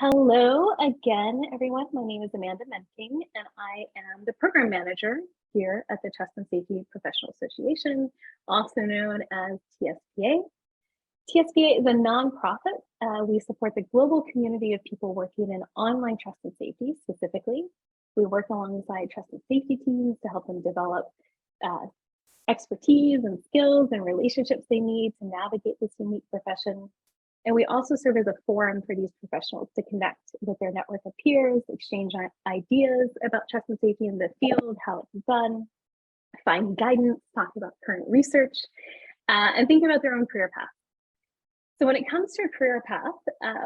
Hello again, everyone. My name is Amanda Menking, and I am the program manager here at the Trust and Safety Professional Association, also known as TSPA. TSPA is a nonprofit. We support the global community of people working in online trust and safety specifically. We work alongside trust and safety teams to help them develop expertise and skills and relationships they need to navigate this unique profession. And we also serve as a forum for these professionals to connect with their network of peers, exchange ideas about trust and safety in the field, how it's done, find guidance, talk about current research, and think about their own career path. So when it comes to a career path,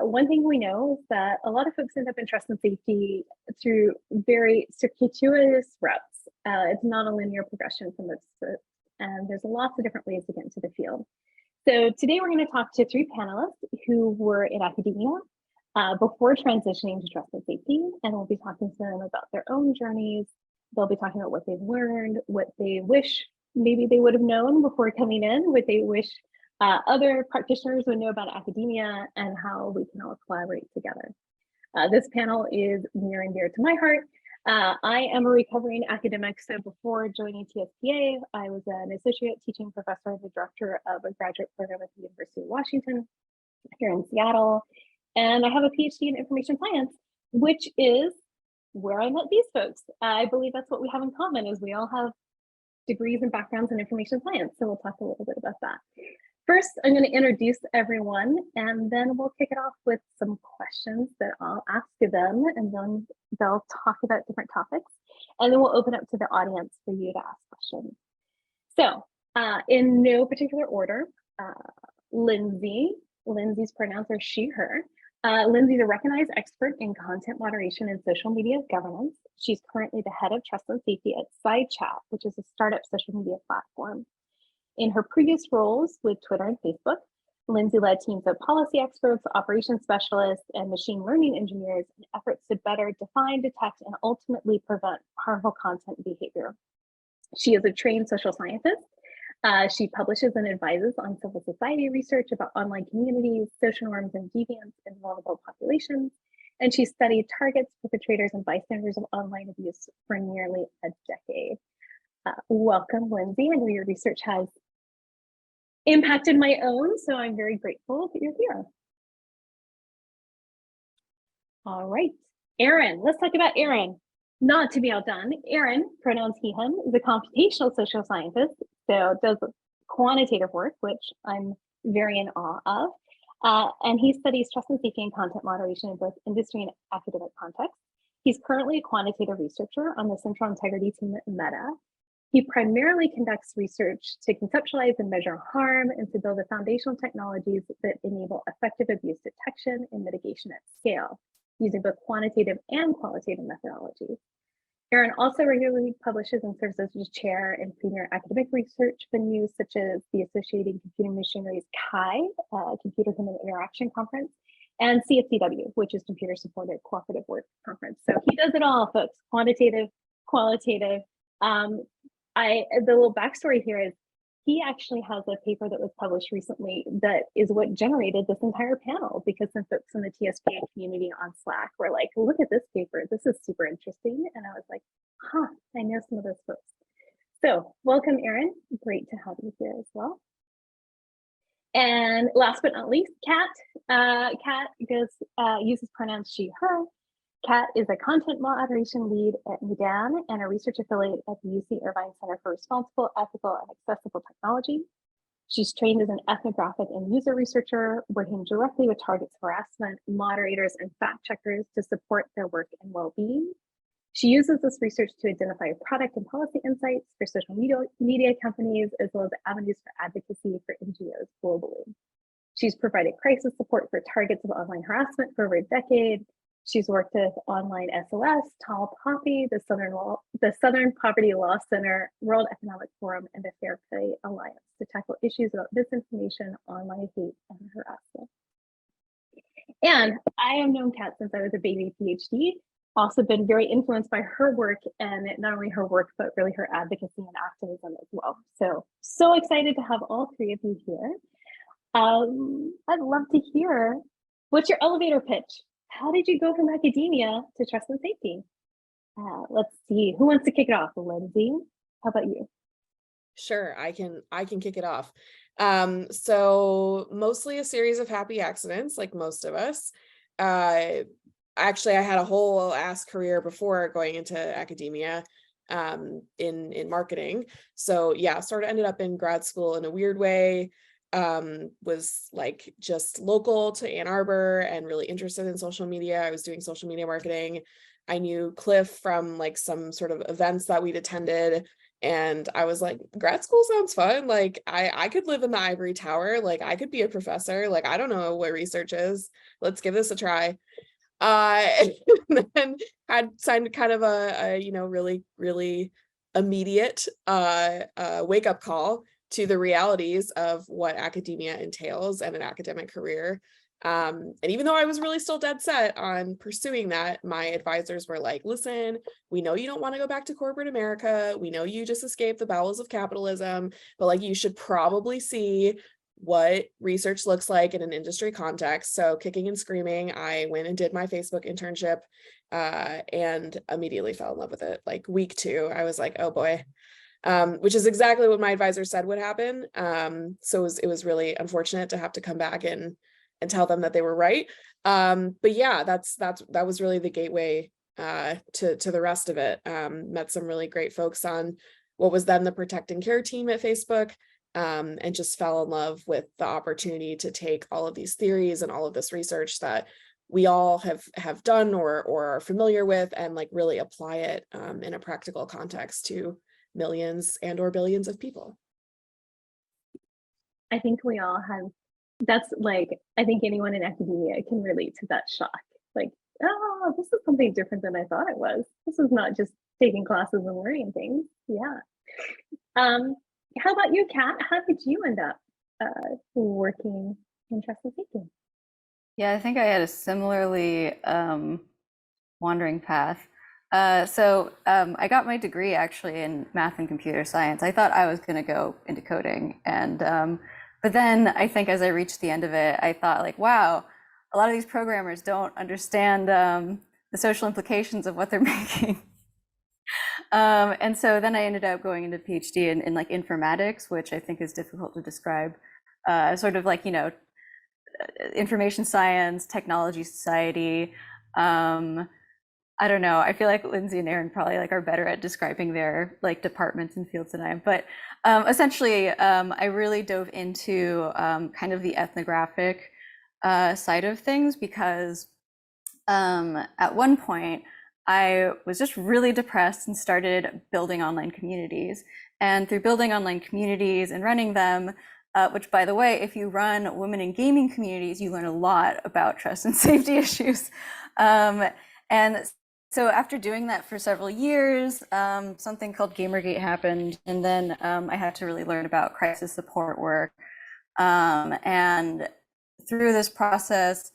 one thing we know is that a lot of folks end up in trust and safety through very circuitous routes. It's not a linear progression from this, and there's lots of different ways to get into the field. So today we're going to talk to three panelists who were in academia before transitioning to trust and safety, and we'll be talking to them about their own journeys. They'll be talking about what they've learned, what they wish maybe they would have known before coming in, what they wish other practitioners would know about academia, and how we can all collaborate together. This panel is near and dear to my heart. I am a recovering academic, so before joining TSPA, I was an associate teaching professor and the director of a graduate program at the University of Washington here in Seattle. And I have a PhD in information science, which is where I met these folks. I believe that's what we have in common, is we all have degrees and backgrounds in information science. So we'll talk a little bit about that. First, I'm going to introduce everyone, and then we'll kick it off with some questions that I'll ask them, and then they'll talk about different topics, and then we'll open up to the audience for you to ask questions. So in no particular order, Lindsay's pronouns are she, her. Lindsay's a recognized expert in content moderation and social media governance. She's currently the head of trust and safety at Sidechat, which is a startup social media platform. In her previous roles with Twitter and Facebook, Lindsay led teams of policy experts, operations specialists, and machine learning engineers in efforts to better define, detect, and ultimately prevent harmful content behavior. She is a trained social scientist. She publishes and advises on civil society research about online communities, social norms, and deviance in vulnerable populations. And she studied targets, perpetrators, and bystanders of online abuse for nearly a decade. Welcome, Lindsay. I know your research has impacted my own, so I'm very grateful that you're here. All right, Aaron, let's talk about Aaron. Not to be outdone, Aaron, pronouns he, him, is a computational social scientist, so does quantitative work, which I'm very in awe of. And he studies trust and safety and content moderation in both industry and academic contexts. He's currently a quantitative researcher on the central integrity team at Meedan. He primarily conducts research to conceptualize and measure harm and to build the foundational technologies that enable effective abuse detection and mitigation at scale, using both quantitative and qualitative methodologies. Aaron also regularly publishes and serves as the chair in premier academic research venues such as the Associated Computing Machinery's CHI, Computer Human Interaction Conference, and CSCW, which is Computer Supported Cooperative Work Conference. So he does it all, folks, quantitative, qualitative. The little backstory here is he actually has a paper that was published recently that is what generated this entire panel, because some folks in the TSPA community on Slack were like, look at this paper, this is super interesting. And I was like, huh, I know some of those folks. So welcome, Aaron. Great to have you here as well. And last but not least, Kat. Kat uses pronouns she, her. Kat is a content moderation lead at Meedan and a research affiliate at the UC Irvine Center for Responsible, Ethical, and Accessible Technology. She's trained as an ethnographic and user researcher, working directly with targets harassment, moderators, and fact checkers to support their work and well-being. She uses this research to identify product and policy insights for social media companies, as well as avenues for advocacy for NGOs globally. She's provided crisis support for targets of online harassment for over a decade. She's worked with Online SOS, Tall Poppy, the Southern Poverty Law Center, World Economic Forum, and the Fair Play Alliance to tackle issues about misinformation, online hate, and harassment. And I have known Kat since I was a baby PhD, also been very influenced by her work, and not only her work, but really her advocacy and activism as well. So excited to have all three of you here. I'd love to hear, what's your elevator pitch? how did you go from academia to trust and safety? Let's see, who wants to kick it off? Lindsay, how about you? Sure, I can kick it off. So mostly a series of happy accidents, like most of us. Uh, Actually, I had a whole ass career before going into academia, in marketing. So yeah, sort of ended up in grad school in a weird way. Was like just local to Ann Arbor and really interested in social media. I was doing social media marketing. I knew Cliff from like some sort of events that we'd attended. And I was like, grad school sounds fun. Like I could live in the ivory tower. Like I could be a professor. Like I don't know what research is. Let's give this a try. And then had signed kind of a really, really immediate wake up call to the realities of what academia entails and an academic career. And even though I was really still dead set on pursuing that, my advisors were like, listen, we know you don't want to go back to corporate America. We know you just escaped the bowels of capitalism, but like you should probably see what research looks like in an industry context. So kicking and screaming, I went and did my Facebook internship, and immediately fell in love with it. Like week 2, I was like, oh boy. Which is exactly what my advisor said would happen. So it was really unfortunate to have to come back and tell them that they were right. But yeah, that was really the gateway to the rest of it. Met some really great folks on what was then the Protect and Care team at Facebook, and just fell in love with the opportunity to take all of these theories and all of this research that we all have done or are familiar with and like really apply it in a practical context to millions and or billions of people. I think we all have, that's like, I think anyone in academia can relate to that shock. Like, oh, this is something different than I thought it was. This is not just taking classes and learning things. Yeah. Um, how about you, Kat? How did you end up working in trust and safety? Yeah, I think I had a similarly wandering path. I got my degree actually in math and computer science. I thought I was going to go into coding, and but then I think as I reached the end of it, I thought like, wow, a lot of these programmers don't understand the social implications of what they're making. And so then I ended up going into PhD in like informatics, which I think is difficult to describe. Sort of like, information science, technology society. I don't know. I feel like Lindsay and Aaron probably like are better at describing their like departments and fields than I am. But essentially, I really dove into kind of the ethnographic side of things because at one point I was just really depressed and started building online communities. And through building online communities and running them, which by the way, if you run women in gaming communities, you learn a lot about trust and safety issues. And so after doing that for several years, something called Gamergate happened. And then I had to really learn about crisis support work. And through this process,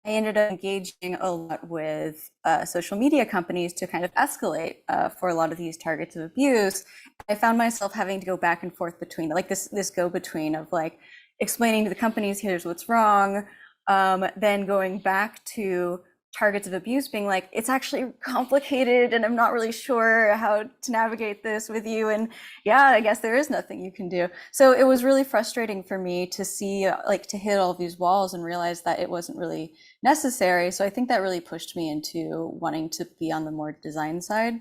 I ended up engaging a lot with social media companies to kind of escalate for a lot of these targets of abuse. I found myself having to go back and forth between like this go-between of like explaining to the companies, here's what's wrong, then going back to targets of abuse being like, it's actually complicated and I'm not really sure how to navigate this with you. And yeah, I guess there is nothing you can do. So it was really frustrating for me to see, like, to hit all these walls and realize that it wasn't really necessary. So I think that really pushed me into wanting to be on the more design side.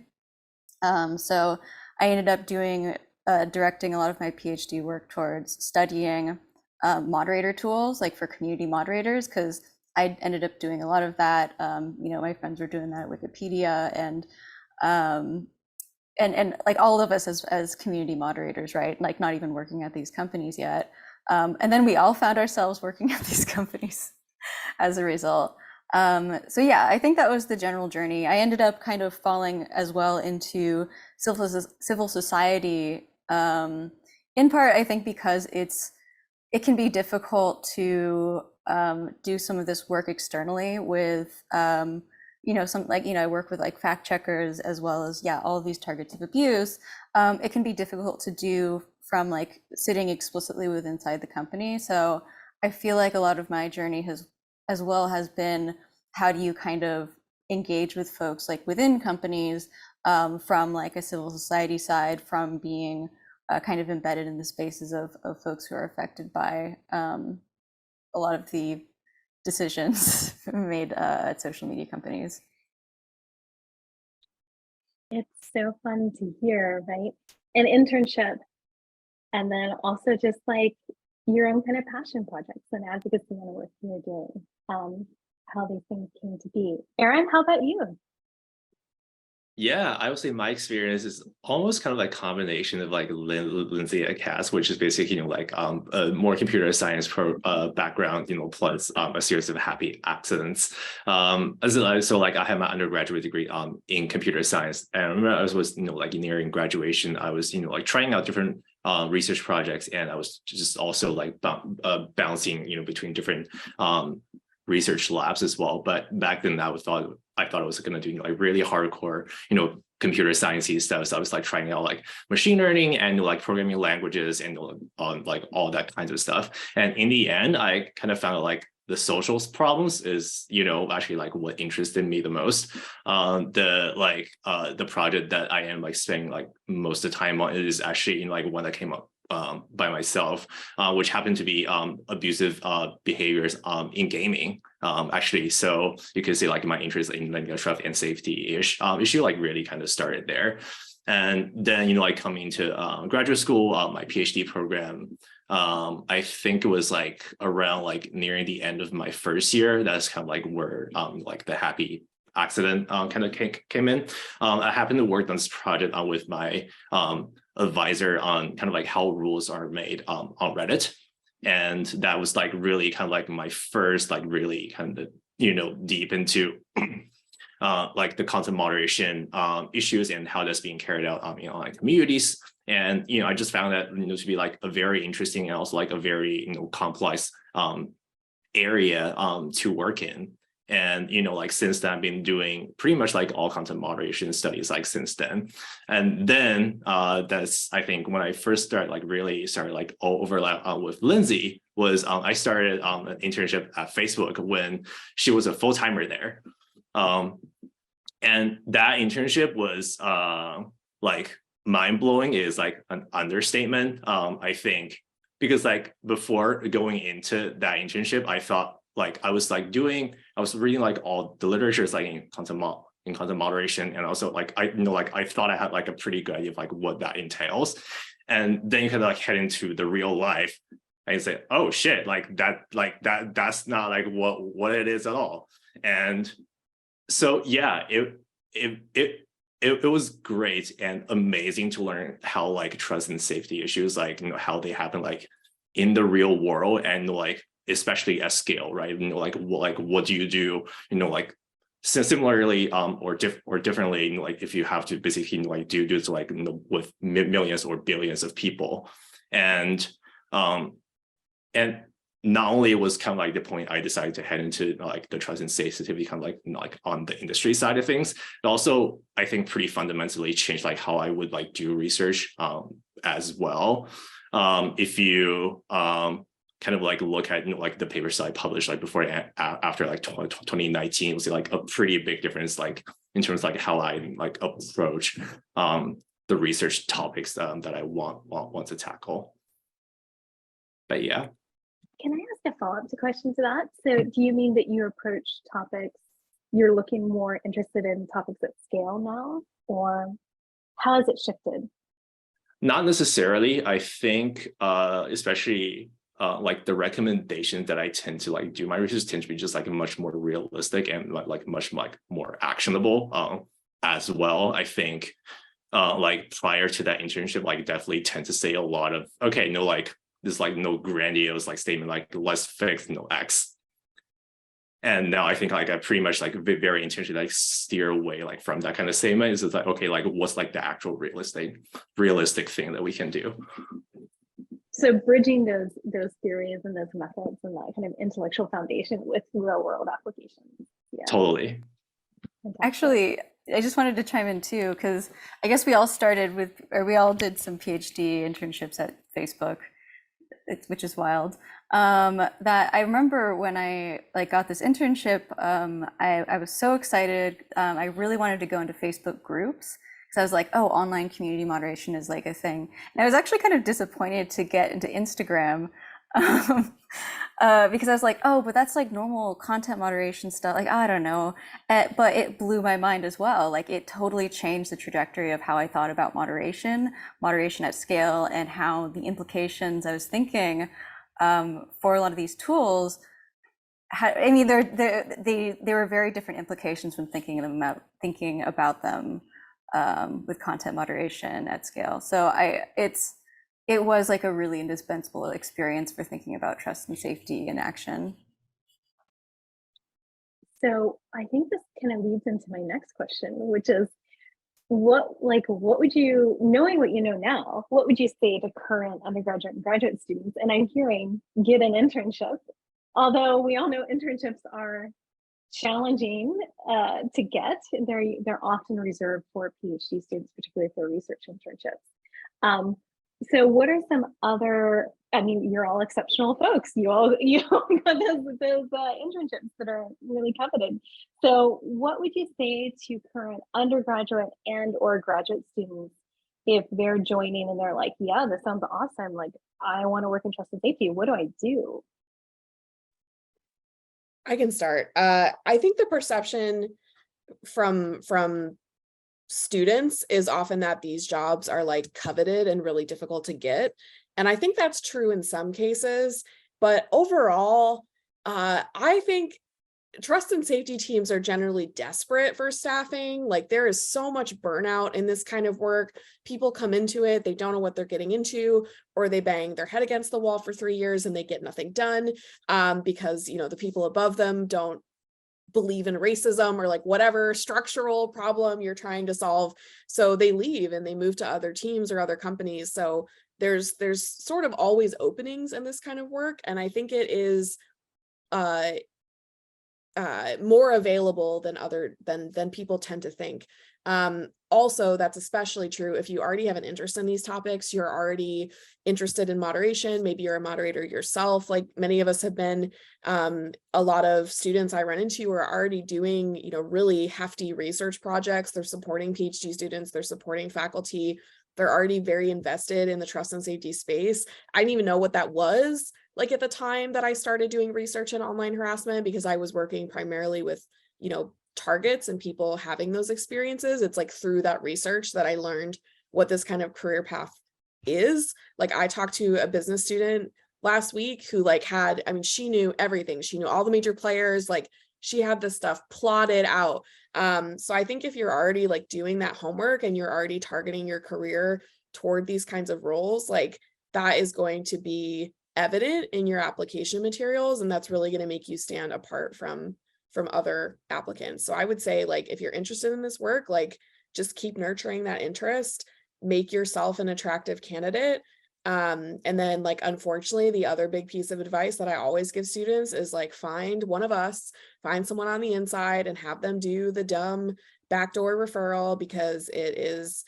So I ended up directing a lot of my PhD work towards studying moderator tools, like for community moderators, because I ended up doing a lot of that. My friends were doing that at Wikipedia and like all of us as community moderators, right? Like not even working at these companies yet. And then we all found ourselves working at these companies as a result. So yeah, I think that was the general journey. I ended up kind of falling as well into civil society, in part, I think, because it can be difficult to do some of this work externally with, I work with like fact checkers as well as, yeah, all of these targets of abuse. It can be difficult to do from like sitting explicitly with inside the company. So I feel like a lot of my journey has been how do you kind of engage with folks like within companies, from like a civil society side, from being kind of embedded in the spaces of folks who are affected by a lot of the decisions made at social media companies. It's so fun to hear, right? An internship, and then also just like your own kind of passion projects and advocacy and work you're doing, how these things came to be. Aaron, how about you? Yeah, I would say my experience is almost kind of like a combination of like Lindsay at Cass, which is basically, like a more computer science background, plus a series of happy accidents. So like I had my undergraduate degree in computer science, and I remember I was like nearing graduation, I was like trying out different research projects, and I was just also like bouncing between different research labs as well. But back then I thought I was going to do like really hardcore, computer sciencey stuff. So I was like trying out like machine learning and like programming languages and like all that kinds of stuff. And in the end, I kind of found like the social problems is, actually like what interested me the most. The project that I am like spending like most of the time on is actually like one that came up by myself, which happened to be abusive behaviors in gaming, actually. So you can see like my interest in like the trust and safety issue like really kind of started there. And then, like coming to graduate school, my PhD program, I think it was like around like nearing the end of my first year. That's kind of like where like the happy accident kind of came in. I happened to work on this project with my advisor on kind of like how rules are made on Reddit. And that was like really kind of like my first like really kind of, deep into like the content moderation issues and how that's being carried out in online communities. And, I just found that, to be like a very interesting and also like a very, complex area to work in. And, like since then, I've been doing pretty much like all content moderation studies like since then. And then that's, I think, when I first started like overlap with Lindsay was I started an internship at Facebook when she was a full-timer there. And that internship was like mind-blowing is like an understatement, I think, because like before going into that internship, I thought like I was reading like all the literature like in content moderation, and also like I thought I had like a pretty good idea of like what that entails. And then you kind of like head into the real life and you say, oh shit, that's not like what it is at all. And so yeah, it was great and amazing to learn how like trust and safety issues like how they happen like in the real world, and like especially at scale, right? Like what do you do, like similarly or differently, like if you have to basically like do this like with millions or billions of people. And not only it was kind of like the point I decided to head into like the trust and safety kind of like on the industry side of things, but also I think pretty fundamentally changed like how I would like do research as well. If you kind of like look at like the papers I published like before and after like 2019, it was like a pretty big difference like in terms of like how I like approach the research topics that I want to tackle. But yeah. Can I ask a follow-up question to that? So do you mean that you approach topics, you're looking more interested in topics at scale now, or how has it shifted? Not necessarily. I think especially like the recommendations that I tend to like do my research tend to be just like much more realistic and like much like more actionable as well. I think like prior to that internship, like definitely tend to say a lot of, okay, no, like this like no grandiose like statement like let's fix X. And now I think like I pretty much like very intentionally like steer away like from that kind of statement. It's like, okay, like what's like the actual realistic thing that we can do. So bridging those theories and those methods and that kind of intellectual foundation with real world applications. Yeah. Totally. Fantastic. Actually, I just wanted to chime in too, because I guess we all did some PhD internships at Facebook. which is wild. That I remember when I got this internship, I was so excited. I really wanted to go into Facebook groups because I was like, oh, online community moderation is like a thing. And I was actually kind of disappointed to get into Instagram. Because I was like, oh, but that's like normal content moderation stuff. Like, I don't know. But it blew my mind as well. Like, it totally changed the trajectory of how I thought about moderation at scale, and how the implications I was thinking for a lot of these tools I mean, they were very different implications when thinking about them with content moderation at scale. So it was like a really indispensable experience for thinking about trust and safety in action. So I think this kind of leads into my next question, which is, what would you, knowing what you know now, what would you say to current undergraduate and graduate students? And I'm hearing get an internship, although we all know internships are challenging to get. They're often reserved for PhD students, particularly for research internships. So what are some other, I mean, you're all exceptional folks. You all got those internships that are really coveted. So what would you say to current undergraduate and or graduate students if they're joining and they're like, yeah, this sounds awesome. Like, I want to work in trust and safety. What do I do? I can start. I think the perception from students is often that these jobs are like coveted and really difficult to get. And I think that's true in some cases, but overall, I think trust and safety teams are generally desperate for staffing. Like, there is so much burnout in this kind of work. People come into it, they don't know what they're getting into, or they bang their head against the wall for 3 years and they get nothing done because, the people above them don't believe in racism or like whatever structural problem you're trying to solve. So they leave and they move to other teams or other companies. So there's sort of always openings in this kind of work. And I think it is more available than people tend to think. Also, that's especially true if you already have an interest in these topics, you're already interested in moderation, maybe you're a moderator yourself, like many of us have been. A lot of students I run into are already doing, really hefty research projects. They're supporting PhD students, they're supporting faculty, they're already very invested in the trust and safety space. I didn't even know what that was like at the time that I started doing research in online harassment, because I was working primarily with, targets and people having those experiences. It's like through that research that I learned what this kind of career path is. Like, I talked to a business student last week who she knew everything. She knew all the major players, like she had this stuff plotted out. So I think if you're already like doing that homework and you're already targeting your career toward these kinds of roles, like that is going to be evident in your application materials, and that's really going to make you stand apart from other applicants. So I would say, like, if you're interested in this work, like, just keep nurturing that interest, make yourself an attractive candidate. And then, like, unfortunately, the other big piece of advice that I always give students is like, find one of us, find someone on the inside and have them do the dumb backdoor referral, because it is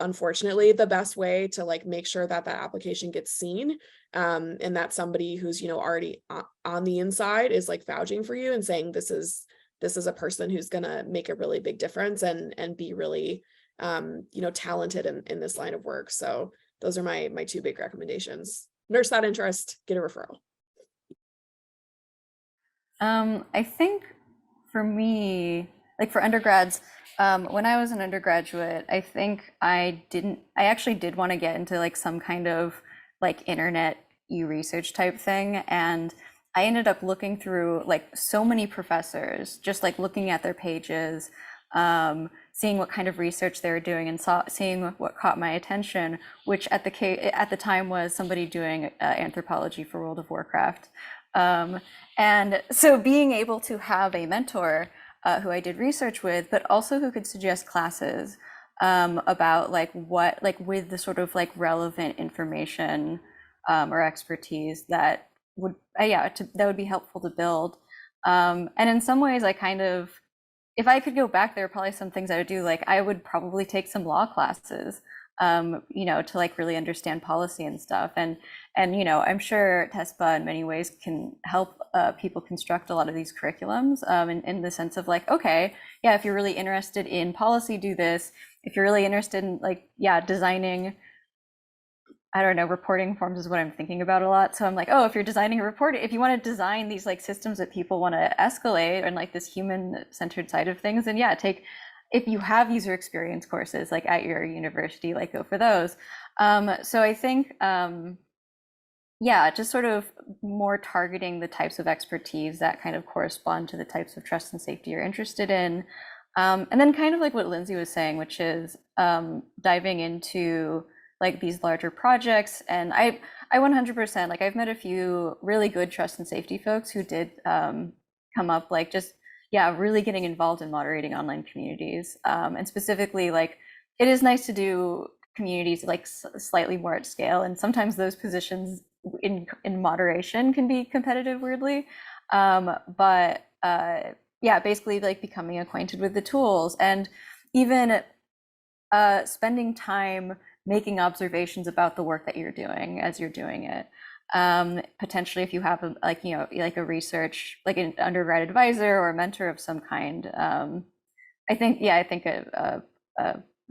unfortunately the best way to like make sure that that application gets seen, and that somebody who's already on the inside is like vouching for you and saying this is a person who's gonna make a really big difference and be really talented in this line of work. So those are my 2 big recommendations. Nurse that interest, get a referral. I think for me, like for undergrads, when I was an undergraduate, I think I actually did want to get into like some kind of like internet e-research type thing. And I ended up looking through like so many professors, just like looking at their pages, seeing what kind of research they were doing, and seeing what caught my attention, which at the time was somebody doing anthropology for World of Warcraft. And so being able to have a mentor who I did research with, but also who could suggest classes about like what, like with the sort of like relevant information or expertise that would, that would be helpful to build. And in some ways, I kind of, if I could go back, there are probably some things I would do. Like I would probably take some law classes, to like really understand policy and stuff. And And, I'm sure TSPA in many ways can help people construct a lot of these curriculums in the sense of like, okay, yeah, if you're really interested in policy, do this. If you're really interested in like, yeah, designing, I don't know, reporting forms is what I'm thinking about a lot. So I'm like, oh, if you're designing a report, if you want to design these like systems that people want to escalate and like this human-centered side of things, then yeah, if you have user experience courses like at your university, like go for those. So I think, yeah, just sort of more targeting the types of expertise that kind of correspond to the types of trust and safety you're interested in. And then kind of like what Lindsay was saying, which is diving into like these larger projects. And I 100%, like I've met a few really good trust and safety folks who did come up like just, yeah, really getting involved in moderating online communities. And specifically, like it is nice to do communities like slightly more at scale. And sometimes those positions in moderation can be competitive, weirdly. But yeah, basically like becoming acquainted with the tools and even spending time making observations about the work that you're doing as you're doing it. Potentially if you have like a research, like an undergrad advisor or a mentor of some kind. I think a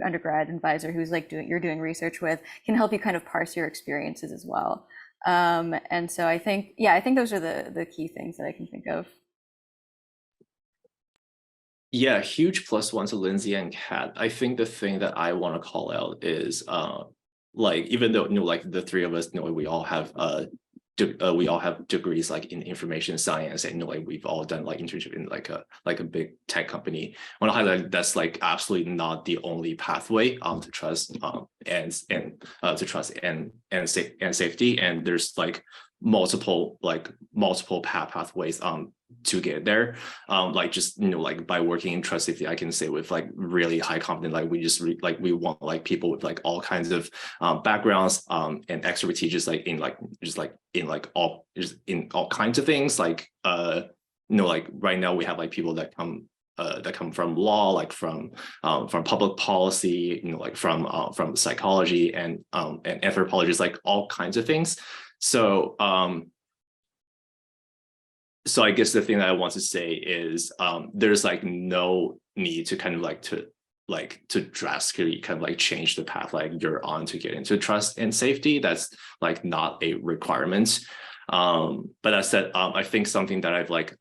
undergrad advisor who's like you're doing research with can help you kind of parse your experiences as well. And so I think those are the key things that I can think of. Yeah, huge plus one to Lindsay and Kat. I think the thing that I want to call out is like even though like the three of us we all have degrees like in information science and like we've all done like internship in like a big tech company. I want to highlight that's like absolutely not the only pathway to trust to trust and safety, and there's like multiple pathways to get there. Like just like by working in trust safety, I can say with like really high confidence, like we want like people with like all kinds of backgrounds and expertise just in all kinds of things. Like like right now we have like people that come from law, like from public policy, like from psychology and anthropology, like all kinds of things. So so I guess the thing that I want to say is there's like no need to kind of like to drastically kind of like change the path like you're on to get into trust and safety. That's like not a requirement. But that said, I think something that I've like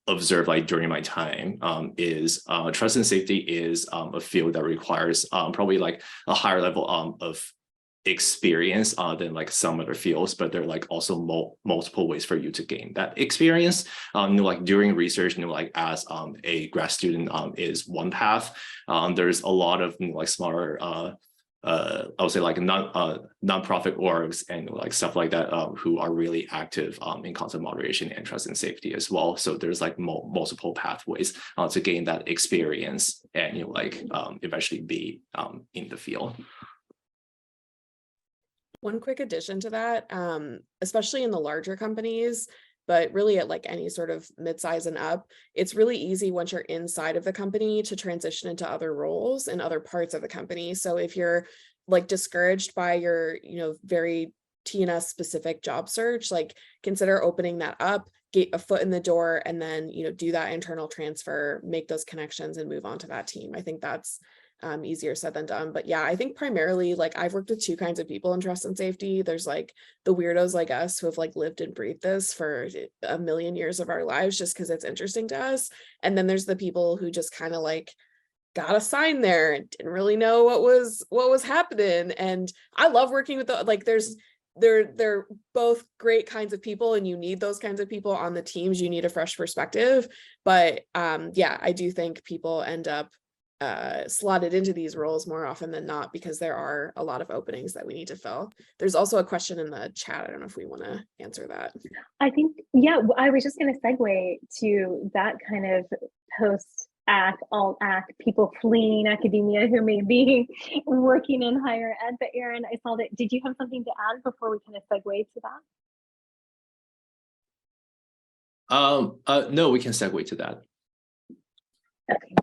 observed like during my time is trust and safety is a field that requires probably like a higher level of experience than like some other fields, but there are like also multiple ways for you to gain that experience. Like during research, like as a grad student is one path. There's a lot of like smaller I would say like non-profit orgs and like stuff like that who are really active in content moderation and trust and safety as well. So there's like multiple pathways to gain that experience and like eventually be in the field. One quick addition to that, especially in the larger companies, but really at like any sort of midsize and up, it's really easy once you're inside of the company to transition into other roles in other parts of the company. So if you're like discouraged by your, very TNS specific job search, like consider opening that up, get a foot in the door, and then, do that internal transfer, make those connections and move on to that team. I think that's easier said than done. But yeah, I think primarily like I've worked with two kinds of people in trust and safety. There's like the weirdos like us who have like lived and breathed this for a million years of our lives just because it's interesting to us. And then there's the people who just kind of like got assigned there and didn't really know what was happening. And I love working with they're both great kinds of people, and you need those kinds of people on the teams. You need a fresh perspective. But yeah, I do think people end up slotted into these roles more often than not because there are a lot of openings that we need to fill. There's also a question in the chat. I don't know if we want to answer that. I think, yeah, I was just going to segue to that kind of post-act, alt-act, people fleeing academia who may be working in higher ed. But Erin, I saw that. Did you have something to add before we kind of segue to that? No, we can segue to that. Okay.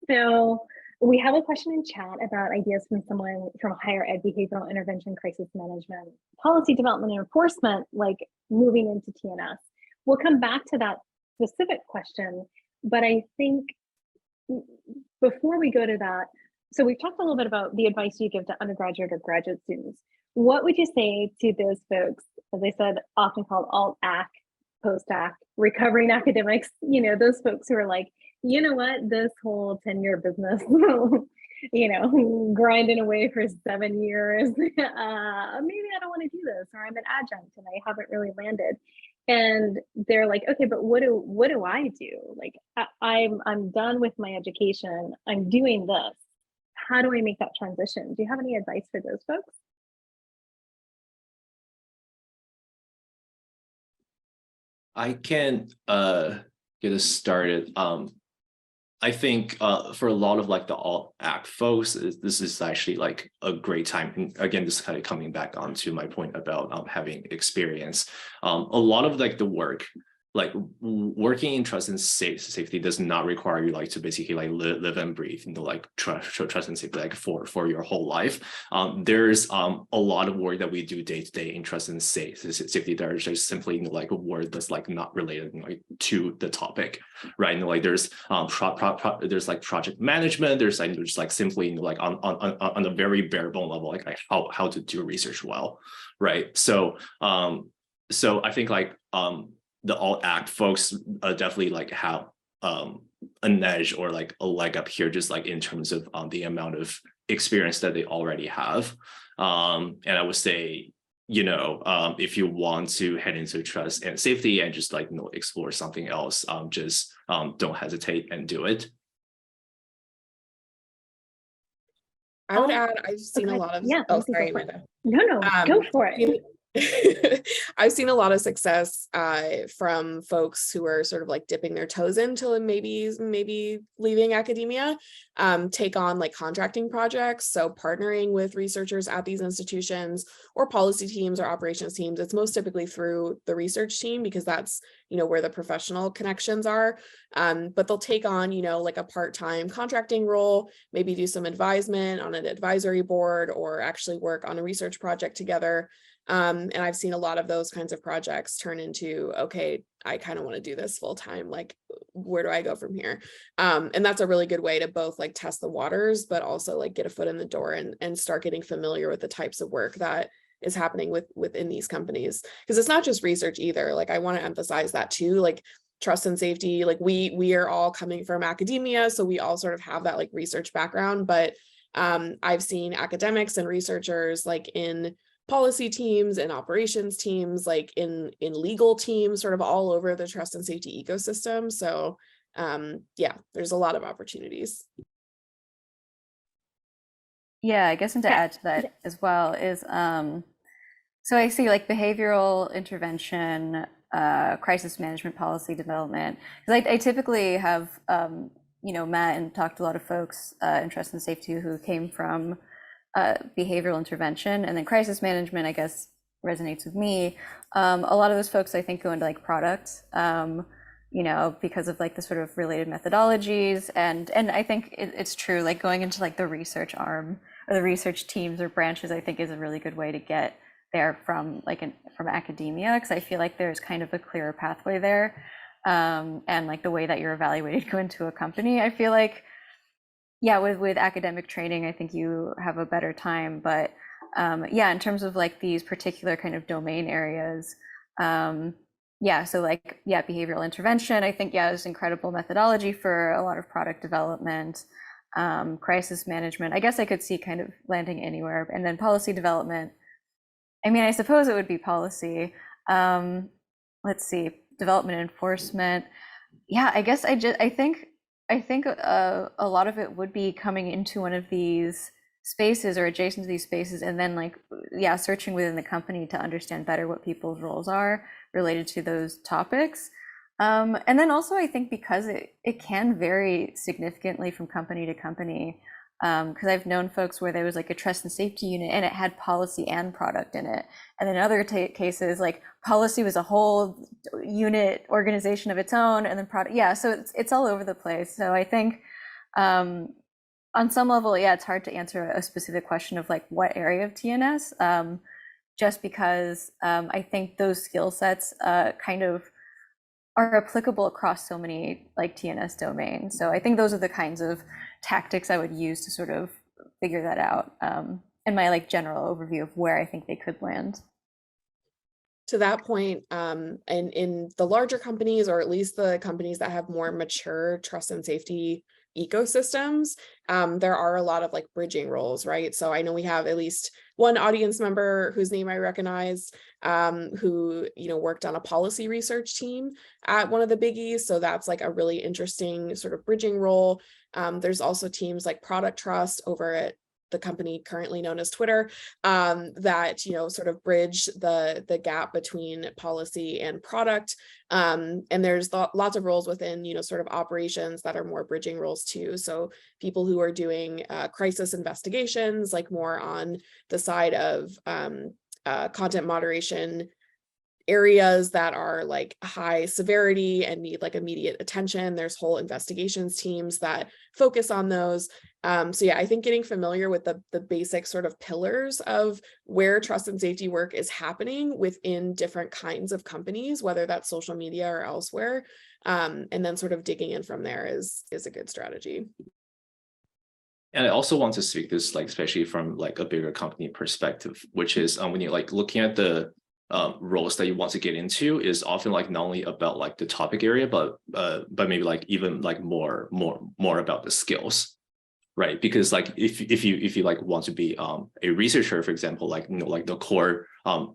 So We have a question in chat about ideas from someone from higher ed, behavioral intervention, crisis management, policy development and enforcement, like moving into TNS. We'll come back to that specific question, but I think before we go to that, so we've talked a little bit about the advice you give to undergraduate or graduate students. What would you say to those folks, as I said, often called alt-ac, post-ac, recovering academics, you know, those folks who are like, you know what, this whole 10-year business, you know, grinding away for 7 years, maybe I don't want to do this, or I'm an adjunct and I haven't really landed. And they're like, okay, but what do I do? Like, I'm done with my education. I'm doing this. How do I make that transition? Do you have any advice for those folks? I can get us started. I think for a lot of like the alt-ac folks, this is actually like a great time. And again, this is kind of coming back onto my point about having experience. A lot of like the work, like working in trust and safety does not require you like to basically like live and breathe, you know, like trust and safety like for your whole life. There's a lot of work that we do day to day in trust and safety that are just simply, you know, like a word that's like not related, you know, like to the topic, right? And like there's there's like project management, there's like just like simply, you know, like on a very bare bone level, like how to do research well, right? So I think like the alt-ac folks definitely like have an edge or like a leg up here, just like in terms of the amount of experience that they already have. And I would say, you know, if you want to head into trust and safety and just like, you know, explore something else, just don't hesitate and do it. I would add, I've seen a lot of, oh, sorry, Amanda. No, go for it. I've seen a lot of success from folks who are sort of like dipping their toes into maybe leaving academia, take on like contracting projects. So partnering with researchers at these institutions or policy teams or operations teams. It's most typically through the research team because that's, you know, where the professional connections are. But they'll take on, you know, like a part-time contracting role, maybe do some advisement on an advisory board or actually work on a research project together. And I've seen a lot of those kinds of projects turn into, okay, I kind of want to do this full time. Like, where do I go from here? And that's a really good way to both like test the waters, but also like get a foot in the door and start getting familiar with the types of work that is happening within these companies. Because it's not just research either. Like, I want to emphasize that too. Like, trust and safety, like we are all coming from academia, so we all sort of have that like research background. But I've seen academics and researchers like in policy teams and operations teams, like in legal teams, sort of all over the trust and safety ecosystem. So yeah, there's a lot of opportunities. Yeah, I guess, and to add to that as well is, so I see like behavioral intervention, crisis management, policy development. Because I typically have, you know, met and talked to a lot of folks in trust and safety who came from behavioral intervention, and then crisis management, I guess, resonates with me. A lot of those folks, I think, go into like product, you know, because of like the sort of related methodologies, and I think it's true, like going into like the research arm or the research teams or branches, I think is a really good way to get there from like from academia, because I feel like there's kind of a clearer pathway there, and like the way that you're evaluated go into a company, I feel like, yeah, with academic training, I think you have a better time. But yeah, in terms of like these particular kind of domain areas, yeah, so like, yeah, behavioral intervention, I think, yeah, there's incredible methodology for a lot of product development, crisis management. I guess I could see kind of landing anywhere. And then policy development, I mean, I suppose it would be policy. Let's see, development enforcement. Yeah, I guess I think a lot of it would be coming into one of these spaces or adjacent to these spaces, and then like, yeah, searching within the company to understand better what people's roles are related to those topics. And then also, I think because it can vary significantly from company to company, because I've known folks where there was like a trust and safety unit and it had policy and product in it. And then in other cases, like policy was a whole unit organization of its own, and then product. Yeah, so it's all over the place. So I think, On some level, yeah, it's hard to answer a specific question of like what area of TNS, just because I think those skill sets kind of are applicable across so many like TNS domains. So I think those are the kinds of tactics I would use to sort of figure that out, and my like general overview of where I think they could land. To that point, and in the larger companies, or at least the companies that have more mature trust and safety ecosystems, there are a lot of like bridging roles, right? So I know we have at least one audience member whose name I recognize, who, you know, worked on a policy research team at one of the biggies. So that's like a really interesting sort of bridging role. There's also teams like Product Trust over at the company currently known as Twitter, that, you know, sort of bridge the gap between policy and product. And there's lots of roles within, you know, sort of operations that are more bridging roles too. So people who are doing crisis investigations, like more on the side of content moderation areas that are like high severity and need like immediate attention. There's whole investigations teams that focus on those. So yeah, I think getting familiar with the basic sort of pillars of where trust and safety work is happening within different kinds of companies, whether that's social media or elsewhere, and then sort of digging in from there is a good strategy. And I also want to speak this, like, especially from like a bigger company perspective, which is when you're like looking at the roles that you want to get into, is often like not only about like the topic area, but maybe like even like more about the skills, right? Because like if you like want to be a researcher, for example, like, you know, like the core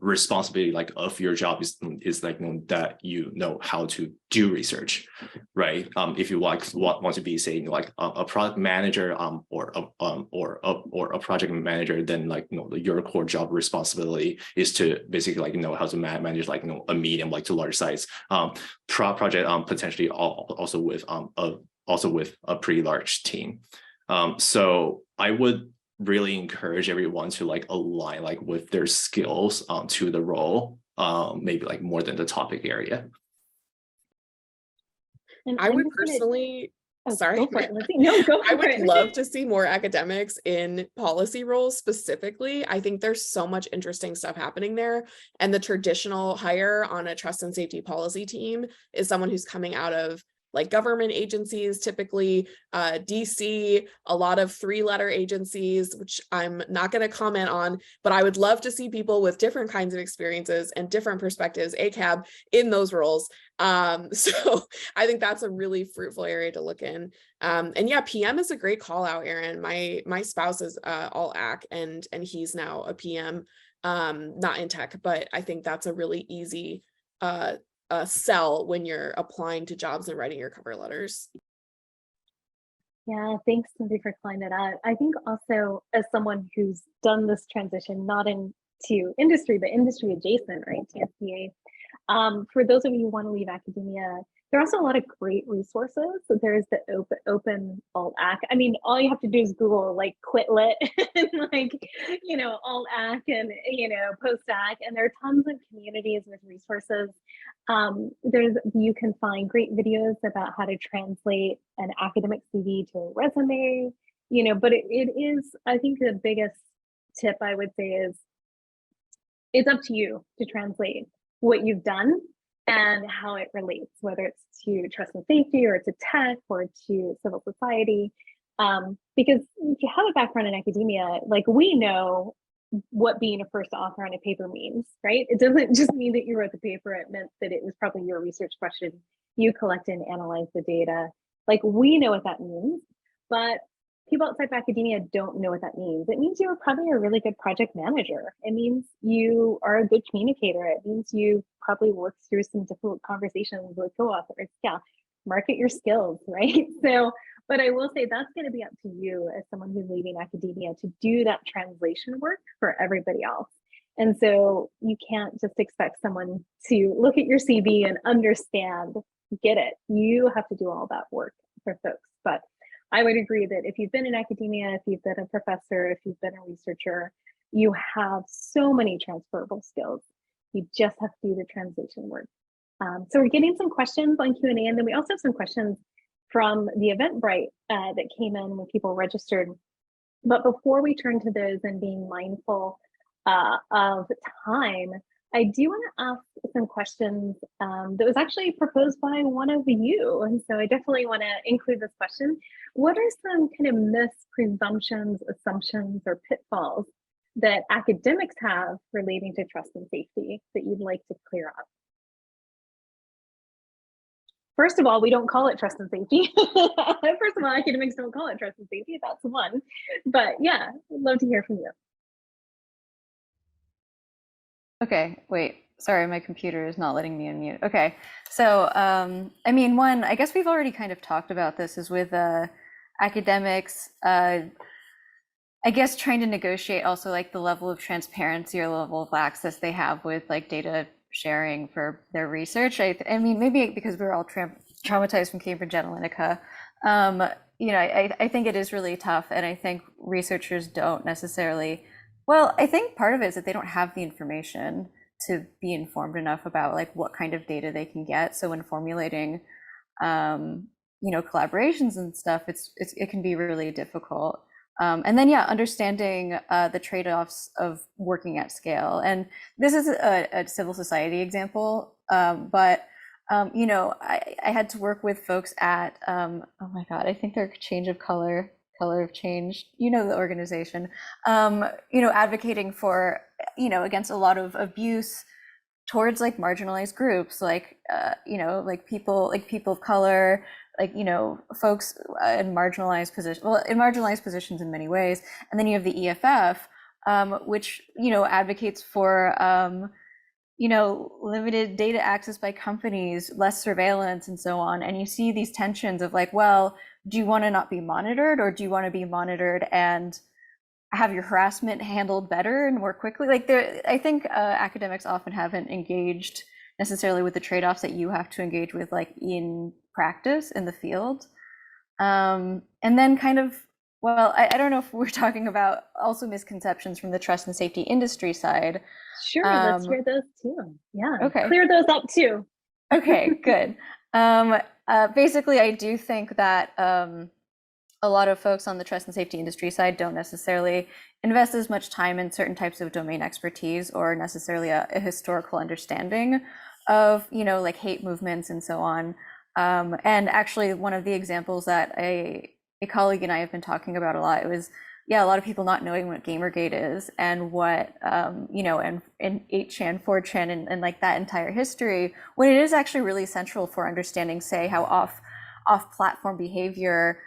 responsibility like of your job is like, you know, that you know how to do research, right? If you like want to be, say, like a product manager or a project manager, then like, you know, your core job responsibility is to basically like, you know, how to manage like, you know, a medium like to large size project, potentially also with a pretty large team. So I would really encourage everyone to like align like with their skills to the role, maybe like more than the topic area. And I I'm would just gonna- personally, Oh, sorry. go for it, Lindsay. No, go for I would it. love to see more academics in policy roles specifically. I think there's so much interesting stuff happening there. And the traditional hire on a trust and safety policy team is someone who's coming out of like government agencies, typically DC, a lot of 3-letter agencies, which I'm not going to comment on, but I would love to see people with different kinds of experiences and different perspectives, ACAB, in those roles. So I think that's a really fruitful area to look in. And yeah, PM is a great call out, Aaron. My spouse is all AC, and he's now a PM, not in tech, but I think that's a really easy sell when you're applying to jobs and writing your cover letters. Yeah, thanks, Lindsay, for calling that out. I think also, as someone who's done this transition, not into industry, but industry adjacent, right, TSPA, for those of you who want to leave academia, there are also a lot of great resources. So there's the open alt AC. I mean, all you have to do is Google like Quitlet and like, you know, alt AC and, you know, post AC, and there are tons of communities with resources. You can find great videos about how to translate an academic CV to a resume, you know, but it is, I think the biggest tip I would say is it's up to you to translate what you've done and how it relates, whether it's to trust and safety or to tech or to civil society. Because if you have a background in academia, like we know what being a first author on a paper means, right? It doesn't just mean that you wrote the paper, it meant that it was probably your research question, you collected and analyzed the data. Like we know what that means, but people outside of academia don't know what that means. It means you're probably a really good project manager. It means you are a good communicator. It means you probably worked through some difficult conversations with co-authors. Yeah, market your skills, right? So, but I will say that's going to be up to you as someone who's leaving academia to do that translation work for everybody else. And so you can't just expect someone to look at your CV and understand, get it. You have to do all that work for folks. But I would agree that if you've been in academia, if you've been a professor, if you've been a researcher, you have so many transferable skills. You just have to do the translation work. So we're getting some questions on Q&A, and then we also have some questions from the Eventbrite that came in when people registered. But before we turn to those and being mindful of time, I do want to ask some questions that was actually proposed by one of you. And so I definitely want to include this question. What are some kind of myths, presumptions, assumptions, or pitfalls that academics have relating to trust and safety that you'd like to clear up? First of all, we don't call it trust and safety. First of all, academics don't call it trust and safety. That's one. But yeah, I'd love to hear from you. Okay, wait, sorry, my computer is not letting me unmute. Okay, so I mean, one, I guess we've already kind of talked about this, is with academics, I guess trying to negotiate also like the level of transparency or level of access they have with like data sharing for their research. I mean, maybe because we're all traumatized from Cambridge Analytica, you know, I think it is really tough, and I think researchers don't necessarily, well, I think part of it is that they don't have the information to be informed enough about like what kind of data they can get. So when formulating, you know, collaborations and stuff, it can be really difficult. And then, yeah, understanding the trade-offs of working at scale. And this is a civil society example, but, you know, I had to work with folks at, oh my God, I think their change of color of change, you know, the organization, you know, advocating for, you know, against a lot of abuse towards like marginalized groups, like, you know, like people of color, like, you know, folks in marginalized positions, well, in marginalized positions in many ways. And then you have the EFF, which, you know, advocates for, you know, limited data access by companies, less surveillance and so on. And you see these tensions of like, well, do you want to not be monitored, or do you want to be monitored and have your harassment handled better and more quickly? Like I think academics often haven't engaged necessarily with the trade-offs that you have to engage with like in practice in the field. And then kind of, well, I don't know if we're talking about also misconceptions from the trust and safety industry side. Sure, let's hear those too. Yeah, okay. Clear those up too. Okay, good. Basically, I do think that a lot of folks on the trust and safety industry side don't necessarily invest as much time in certain types of domain expertise or necessarily a historical understanding of, you know, like hate movements and so on. And actually, one of the examples that a colleague and I have been talking about a lot, it was, yeah, a lot of people not knowing what Gamergate is and what, you know, and 8chan, 4chan, and like that entire history, when it is actually really central for understanding, say, how off-platform behavior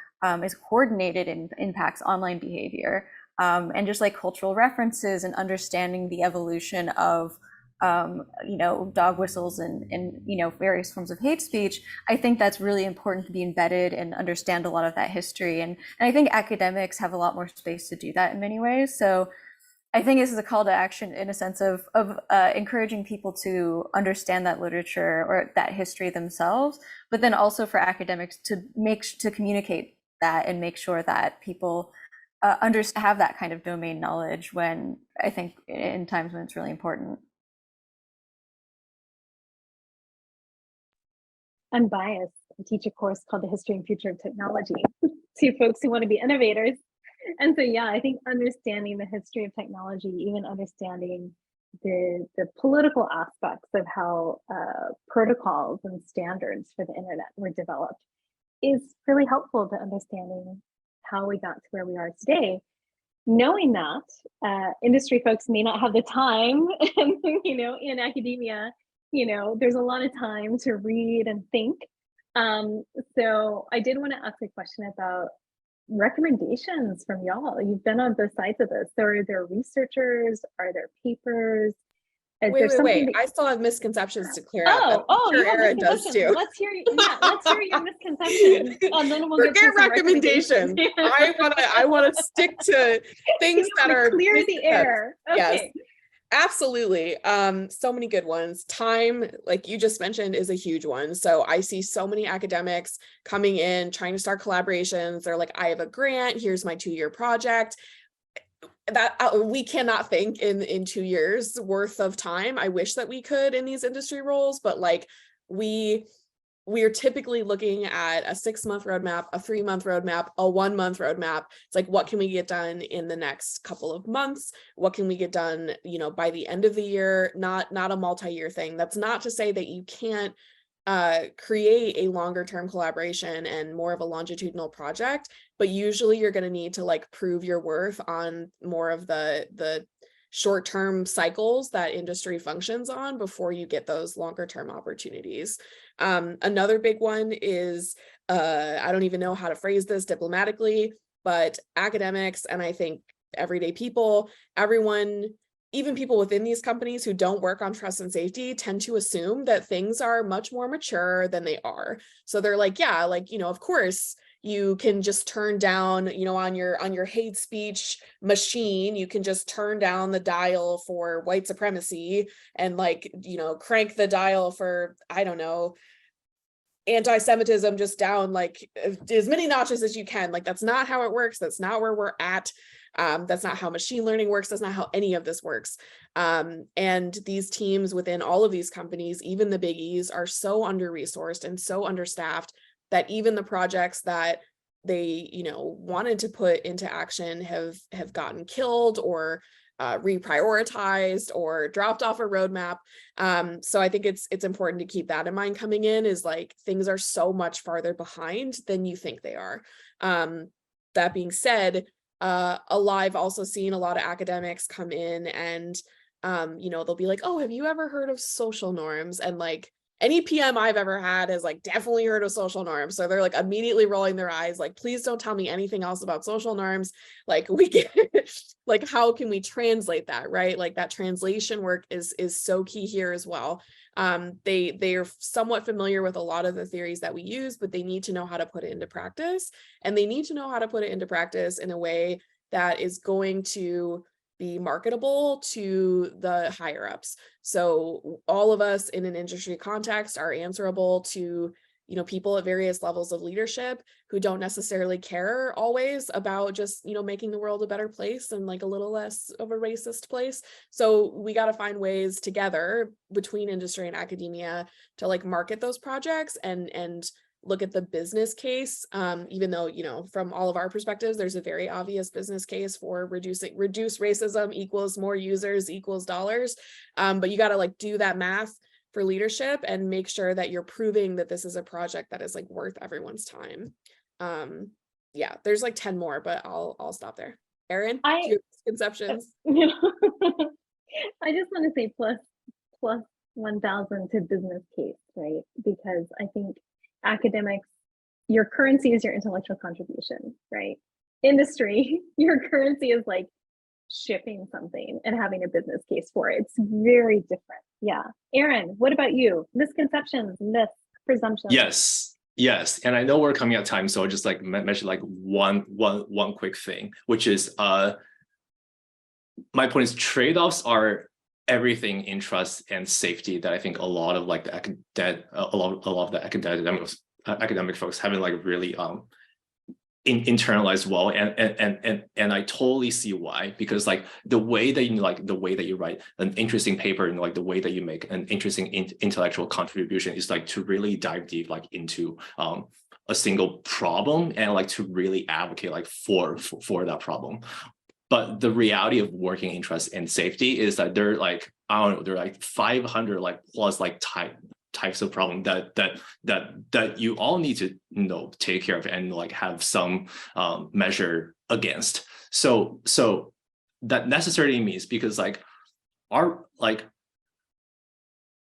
is coordinated and impacts online behavior, and just like cultural references and understanding the evolution of, you know, dog whistles and, you know, various forms of hate speech. I think that's really important to be embedded and understand a lot of that history. And I think academics have a lot more space to do that in many ways. So I think this is a call to action in a sense of encouraging people to understand that literature or that history themselves, but then also for academics to communicate that and make sure that people have that kind of domain knowledge, when I think in times when it's really important. I'm biased. I teach a course called The History and Future of Technology to folks who want to be innovators. And so, yeah, I think understanding the history of technology, even understanding the political aspects of how protocols and standards for the internet were developed is really helpful to understanding how we got to where we are today. Knowing that industry folks may not have the time, and you know, in academia, you know, there's a lot of time to read and think. So I did want to ask a question about recommendations from y'all. You've been on both sides of this. So are there researchers? Are there papers? Wait. I still have misconceptions to clear up. You have Era does too. Let's hear your misconceptions. And then we'll Forget recommendations. I wanna stick to things that are clear the air. Okay. Yes. Absolutely. So many good ones. Time, like you just mentioned, is a huge one. So I see so many academics coming in, trying to start collaborations. They're like, I have a grant, here's my 2-year project. That we cannot think in 2 years worth of time. I wish that we could in these industry roles, but like we we are typically looking at a 6-month roadmap, a 3-month roadmap, a 1-month roadmap. It's like, what can we get done in the next couple of months? What can we get done, you know, by the end of the year? Not a multi-year thing. That's not to say that you can't create a longer term collaboration and more of a longitudinal project, but usually you're going to need to like prove your worth on more of the short-term cycles that industry functions on before you get those longer term opportunities. Another big one is, I don't even know how to phrase this diplomatically, but academics, and I think everyday people, everyone, even people within these companies who don't work on trust and safety, tend to assume that things are much more mature than they are. So they're like, yeah, like, you know, of course, you can just turn down, you know, on your hate speech machine, you can just turn down the dial for white supremacy and like, you know, crank the dial for, I don't know, anti-Semitism just down like as many notches as you can. Like, that's not how it works. That's not where we're at. That's not how machine learning works. That's not how any of this works. And these teams within all of these companies, even the biggies, are so under-resourced and so understaffed that even the projects that they, you know, wanted to put into action have gotten killed or reprioritized or dropped off a roadmap. So I think it's important to keep that in mind coming in, is like, things are so much farther behind than you think they are. That being said, I've also seen a lot of academics come in and, you know, they'll be like, oh, have you ever heard of social norms? And like, any PM I've ever had has like definitely heard of social norms. So they're like immediately rolling their eyes, like, please don't tell me anything else about social norms. Like, we get like, how can we translate that, right? Like, that translation work is so key here as well. They are somewhat familiar with a lot of the theories that we use, but they need to know how to put it into practice, and they need to know how to put it into practice in a way that is going to be marketable to the higher ups. So all of us in an industry context are answerable to, you know, people at various levels of leadership who don't necessarily care always about just, you know, making the world a better place and like a little less of a racist place. So we got to find ways together between industry and academia to like market those projects and look at the business case, even though, you know, from all of our perspectives, there's a very obvious business case for reduce racism equals more users equals dollars. But you got to like do that math for leadership and make sure that you're proving that this is a project that is like worth everyone's time. Yeah, there's like 10 more, but I'll stop there. Erin, do you have misconceptions? You know, I just want to say plus 1,000 to business case, right? Because I think academics, your currency is your intellectual contribution, right? Industry, your currency is like shipping something and having a business case for it. It's very different. Yeah. Erin, what about you? Misconceptions, myths, presumptions? Yes. And I know we're coming out of time, so I'll just like mention like one quick thing, which is my point is trade-offs are everything in trust and safety that I think a lot of like the academic folks haven't like really internalized well, and I totally see why, because like the way that you write an interesting paper and like the way that you make an interesting intellectual contribution is like to really dive deep like into a single problem and like to really advocate like for that problem. But the reality of working in trust and safety is that they're like, I don't know, they're like 500 like plus like types of problem that you all need to, you know, take care of and like have some measure against. So that necessarily means, because like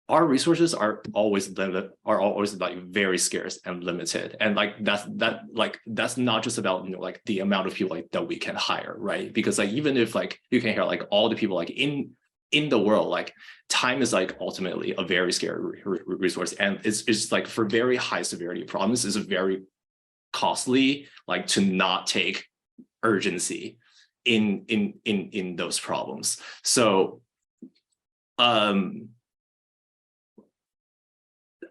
our resources are always like very scarce and limited, and like that's not just about, you know, like the amount of people like that we can hire, right? Because like even if like you can hire like all the people like in the world, like time is like ultimately a very scarce resource, and it's like for very high severity problems is very costly like to not take urgency in those problems. So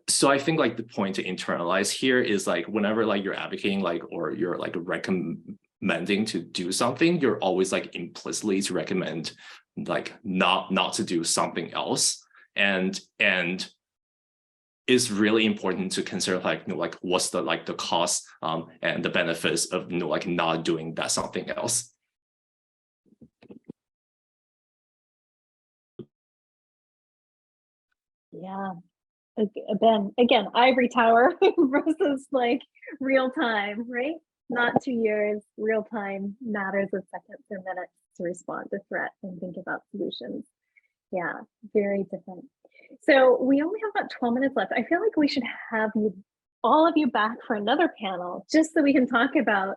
so I think like the point to internalize here is like whenever like you're advocating like or you're like recommending to do something, you're always like implicitly to recommend like not to do something else, and it's really important to consider like, like what's the like the cost and the benefits of like not doing that something else. Yeah. Ben, again, ivory tower versus like real time, right? Not 2 years, real time matters of seconds or minutes to respond to threat and think about solutions. Yeah, very different. So we only have about 12 minutes left. I feel like we should have you, all of you, back for another panel, just so we can talk about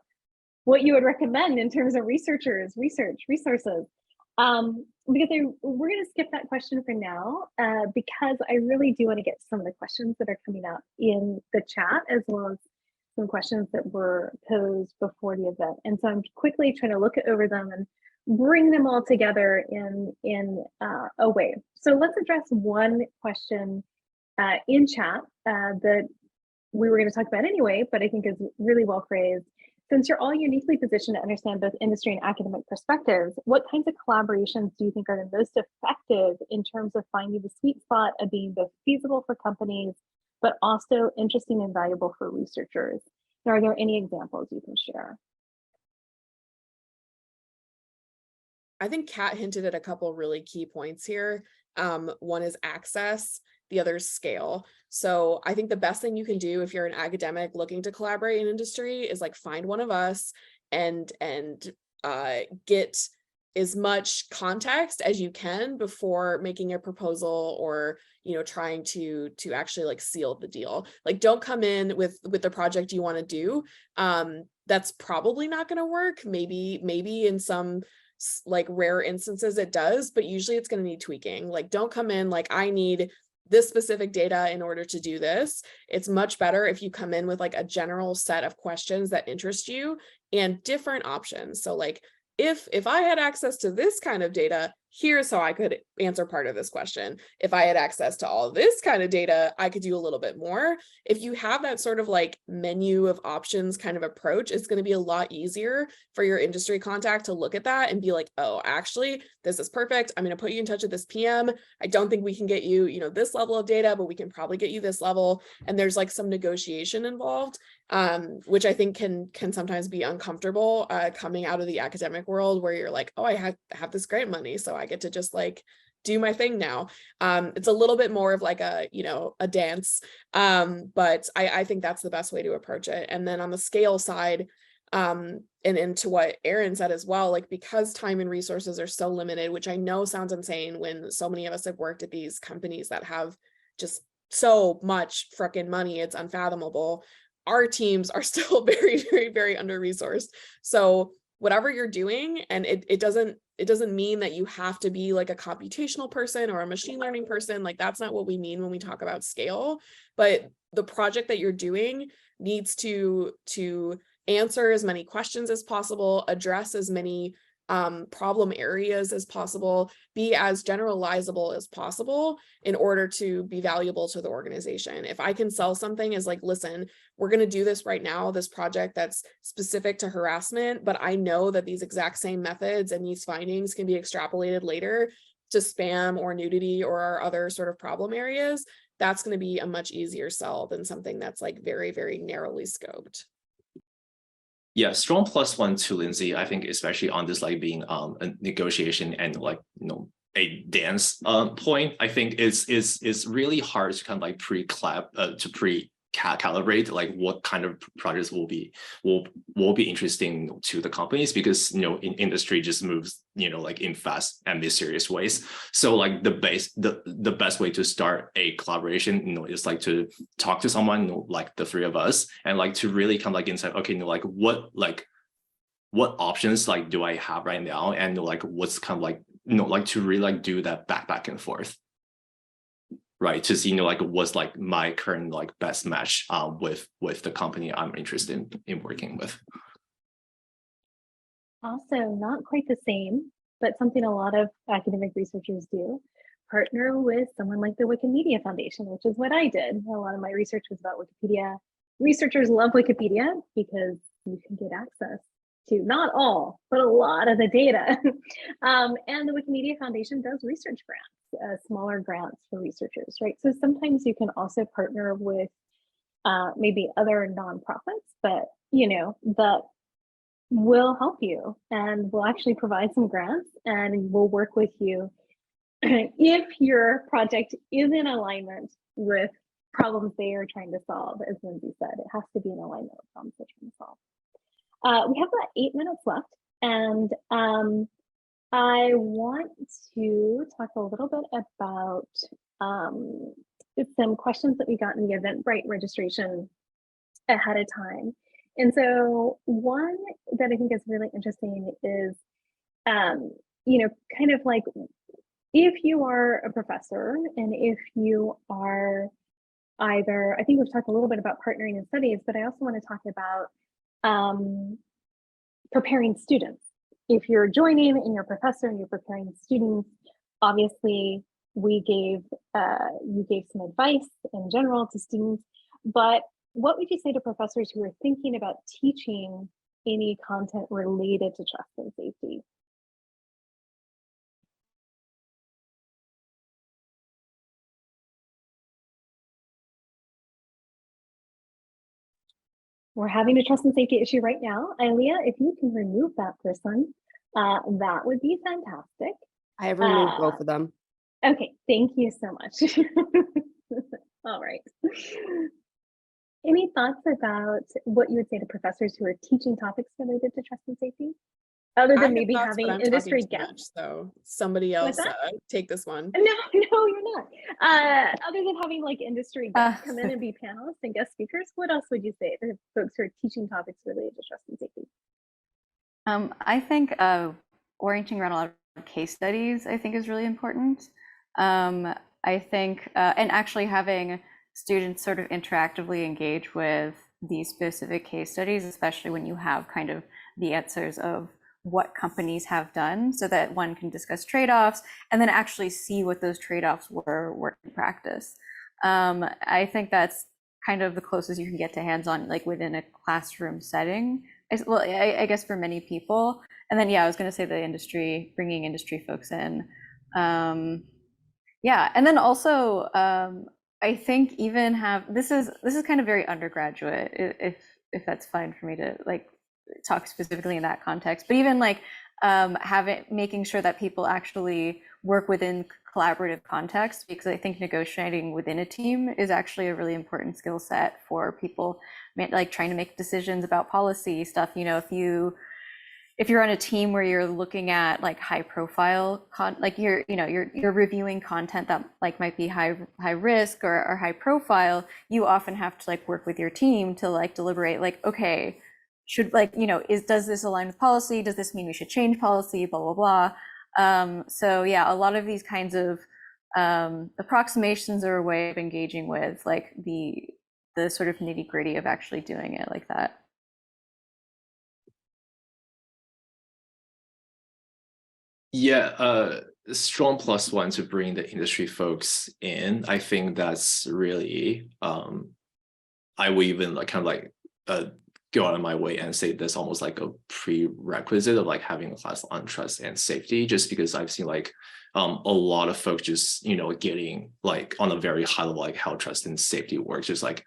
what you would recommend in terms of researchers, resources. Because we're going to skip that question for now, because I really do want to get some of the questions that are coming out in the chat, as well as some questions that were posed before the event. And so I'm quickly trying to look over them and bring them all together in a way. So let's address one question in chat that we were going to talk about anyway, but I think is really well phrased. Since you're all uniquely positioned to understand both industry and academic perspectives, what kinds of collaborations do you think are the most effective in terms of finding the sweet spot of being both feasible for companies, but also interesting and valuable for researchers? Are there any examples you can share? I think Kat hinted at a couple really key points here. One is access, the other is scale. So I think the best thing you can do if you're an academic looking to collaborate in industry is like find one of us and get as much context as you can before making a proposal or, you know, trying to actually like seal the deal. Like, don't come in with the project you want to do. That's probably not going to work. Maybe in some like rare instances it does, but usually it's going to need tweaking. Like, don't come in like, I need this specific data in order to do this. It's much better if you come in with like a general set of questions that interest you and different options. So like, if I had access to this kind of data, here's how I could answer part of this question. If I had access to all this kind of data, I could do a little bit more. If you have that sort of like menu of options kind of approach, it's going to be a lot easier for your industry contact to look at that and be like, oh, actually, this is perfect. I'm going to put you in touch with this PM. I don't think we can get you, you know, this level of data, but we can probably get you this level. And there's like some negotiation involved, which I think can sometimes be uncomfortable coming out of the academic world where you're like, oh, I have this grant money, so I get to just like do my thing now. It's a little bit more of like a, you know, a dance, but I think that's the best way to approach it. And then on the scale side, and into what Aaron said as well, like because time and resources are so limited, which I know sounds insane when so many of us have worked at these companies that have just so much freaking money, it's unfathomable. Our teams are still very, very, very under-resourced. So whatever you're doing, and it doesn't mean that you have to be like a computational person or a machine learning person. Like, that's not what we mean when we talk about scale, but the project that you're doing needs to answer as many questions as possible, address as many problem areas as possible, be as generalizable as possible in order to be valuable to the organization. If I can sell something as like, listen, we're going to do this right now, this project that's specific to harassment, but I know that these exact same methods and these findings can be extrapolated later to spam or nudity or our other sort of problem areas, that's going to be a much easier sell than something that's like very, very narrowly scoped. Yeah, strong +1 to Lindsay. I think especially on this like being a negotiation and like, you know, a dance point. I think it's really hard to kind of like calibrate like what kind of projects will be interesting to the companies, because you know in industry just moves, you know, like in fast and mysterious ways. So like the best way to start a collaboration, you know, is like to talk to someone, you know, like the three of us, and like to really come like inside, okay, you know, like what options like do I have right now, and like what's kind of like, you know, like to really like do that back and forth, right, to see, you know, like what's like my current like best match with the company I'm interested in working with. Also, not quite the same, but something a lot of academic researchers do, partner with someone like the Wikimedia Foundation, which is what I did. A lot of my research was about Wikipedia. Researchers love Wikipedia because you can get access to not all, but a lot of the data. And the Wikimedia Foundation does research grants. smaller grants for researchers, right? So sometimes you can also partner with maybe other nonprofits, but that will help you and will actually provide some grants and will work with you if your project is in alignment with problems they are trying to solve. As Lindsay said, it has to be in alignment with problems they're trying to solve. We have about 8 minutes left, and I want to talk a little bit about some questions that we got in the Eventbrite registration ahead of time. And so one that I think is really interesting is, kind of like, if you are a professor and if you are either, I think we've talked a little bit about partnering in studies, but I also want to talk about preparing students. If you're joining and you're a professor and you're preparing students, obviously you gave some advice in general to students, but what would you say to professors who are thinking about teaching any content related to trust and safety? We're having a trust and safety issue right now. Ilea, if you can remove that person, that would be fantastic. I have removed both of them. Okay, thank you so much. All right. Any thoughts about what you would say to professors who are teaching topics related to trust and safety? Other than maybe having industry guests. So somebody else take this one. No, you're not. Other than having like industry guests come in and be panelists and guest speakers, what else would you say to folks who are teaching topics related to trust and safety? I think orienting around a lot of case studies, I think, is really important. I think, and actually having students sort of interactively engage with these specific case studies, especially when you have kind of the answers of what companies have done, so that one can discuss trade-offs and then actually see what those trade-offs were in practice. I think that's kind of the closest you can get to hands-on, like within a classroom setting. I guess for many people. And then, yeah, I was going to say the industry, bringing industry folks in. Yeah, and then also, I think even this is kind of very undergraduate, if that's fine for me to like talk specifically in that context, but even like making sure that people actually work within collaborative context, because I think negotiating within a team is actually a really important skill set for people like trying to make decisions about policy stuff. If you're on a team where you're looking at like high profile like you're reviewing content that like might be high risk or high profile, you often have to like work with your team to like deliberate like, okay, should does this align with policy? Does this mean we should change policy? Blah, blah, blah. So yeah, a lot of these kinds of approximations are a way of engaging with like the sort of nitty gritty of actually doing it like that. Yeah, strong +1 to bring the industry folks in. I think that's really, I would even like kind of like go out of my way and say that's almost like a prerequisite of like having a class on trust and safety, just because I've seen like a lot of folks just, getting like on a very high level, like how trust and safety works, just like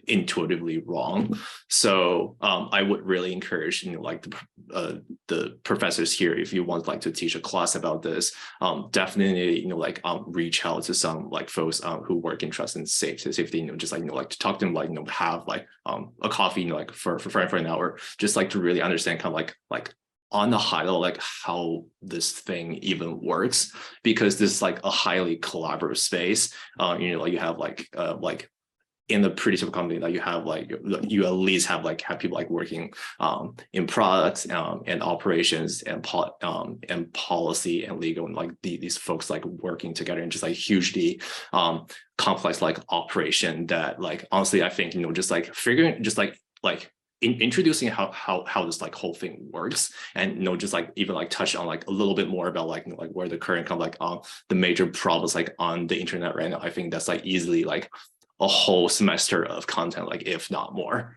intuitively wrong. So I would really encourage like the professors here, if you want like to teach a class about this, definitely reach out to some like folks who work in trust and safety, just like to talk to them, like have like a coffee like for an hour, just like to really understand kind of like on the high level, like how this thing even works, because this is like a highly collaborative space. You have like in the pretty simple company that you have like you at least have people like working in products and operations and policy and legal, and like these folks like working together in just like hugely complex like operation that like honestly I think just like figuring just like introducing how this like whole thing works, and just like even like touch on like a little bit more about like where the current kind of like the major problems like on the internet right now. I think that's like easily like a whole semester of content, like if not more.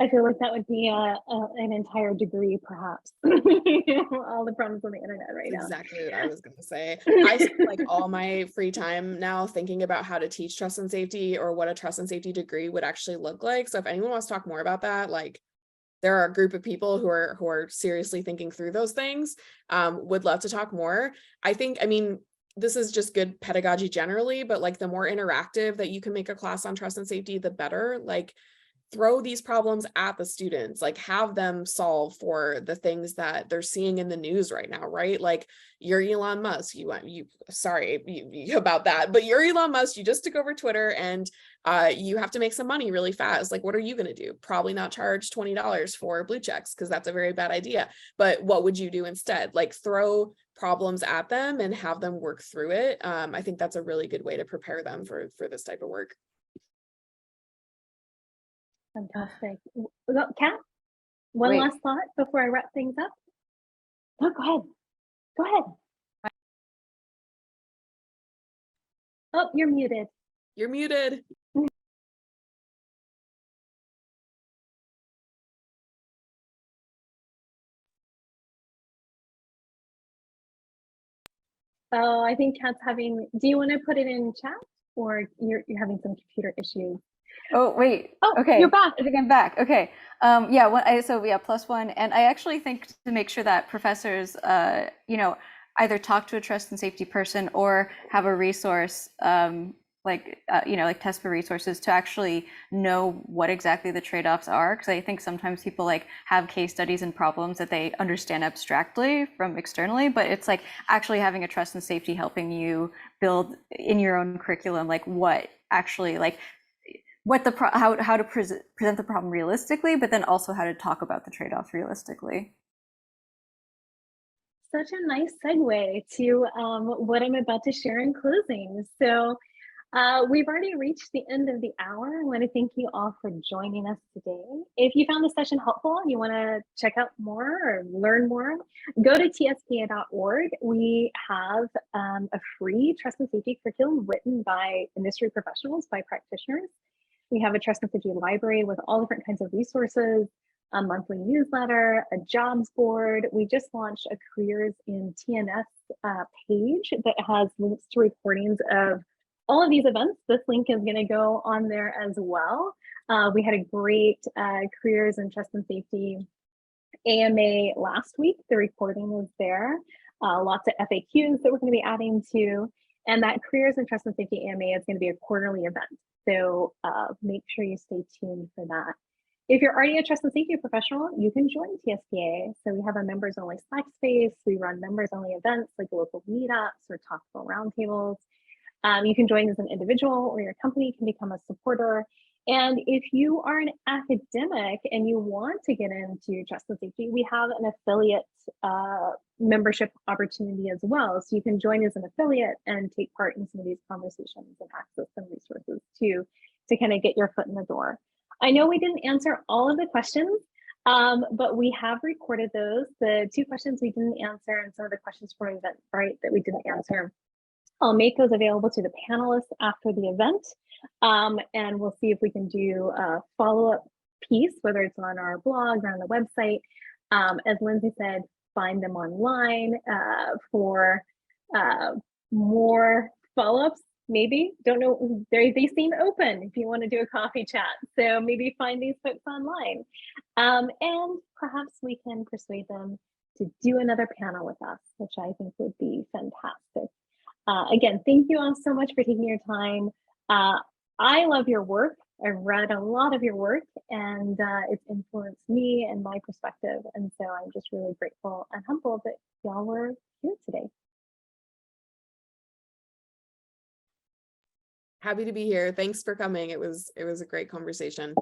I feel like that would be an entire degree, perhaps. All the problems on the internet right now. Exactly what I was going to say. I spend like all my free time now thinking about how to teach trust and safety, or what a trust and safety degree would actually look like. So if anyone wants to talk more about that, like there are a group of people who are seriously thinking through those things, would love to talk more. I mean, this is just good pedagogy generally, but like the more interactive that you can make a class on trust and safety, the better. Like throw these problems at the students, like have them solve for the things that they're seeing in the news right now, right? Like you're Elon Musk, about that, but you're Elon Musk, you just took over Twitter, and you have to make some money really fast. Like, what are you going to do? Probably not charge $20 for blue checks, because that's a very bad idea. But what would you do instead? Like throw problems at them and have them work through it. I think that's a really good way to prepare them for this type of work. Fantastic. Well, Kat, one Wait. last thought before I wrap things up. No, go ahead. Go ahead. Oh, you're muted. You're muted. Oh, I think Kat's having, do you want to put it in chat, or you're having some computer issues? Oh, wait. Oh, Okay. you're back. I think I'm back. Okay. Yeah, so yeah, +1. And I actually think to make sure that professors, either talk to a trust and safety person or have a resource, like TSPA resources to actually know what exactly the trade-offs are. Because I think sometimes people like have case studies and problems that they understand abstractly from externally, but it's like actually having a trust and safety helping you build in your own curriculum, like what actually like how to present the problem realistically, but then also how to talk about the trade-offs realistically. Such a nice segue to what I'm about to share in closing. So we've already reached the end of the hour. I want to thank you all for joining us today. If you found this session helpful and you want to check out more or learn more, go to tspa.org. We have a free trust and safety curriculum written by industry professionals, by practitioners. We have a trust and safety library with all different kinds of resources, a monthly newsletter, a jobs board. We just launched a careers in TNS page that has links to recordings of all of these events. This link is going to go on there as well. We had a great careers in trust and safety AMA last week. The recording is there. Lots of FAQs that we're going to be adding to. And that careers in trust and safety AMA is going to be a quarterly event. So make sure you stay tuned for that. If you're already a trust and safety professional, you can join TSPA. So we have a members only Slack space. We run members only events like local meetups or topical roundtables. You can join as an individual, or your company can become a supporter. And if you are an academic and you want to get into trust and safety, we have an affiliate membership opportunity as well. So you can join as an affiliate and take part in some of these conversations and access some resources too, to kind of get your foot in the door. I know we didn't answer all of the questions, but we have recorded those. The 2 questions we didn't answer and some of the questions for Eventbrite that we didn't answer. I'll make those available to the panelists after the event, and we'll see if we can do a follow-up piece, whether it's on our blog or on the website. As Lindsay said, find them online for more follow-ups. Maybe, don't know, they seem open if you want to do a coffee chat. So maybe find these folks online. And perhaps we can persuade them to do another panel with us, which I think would be fantastic. Again, thank you all so much for taking your time. I love your work. I've read a lot of your work, and it's influenced me and my perspective. And so I'm just really grateful and humbled that y'all were here today. Happy to be here. Thanks for coming. It was a great conversation.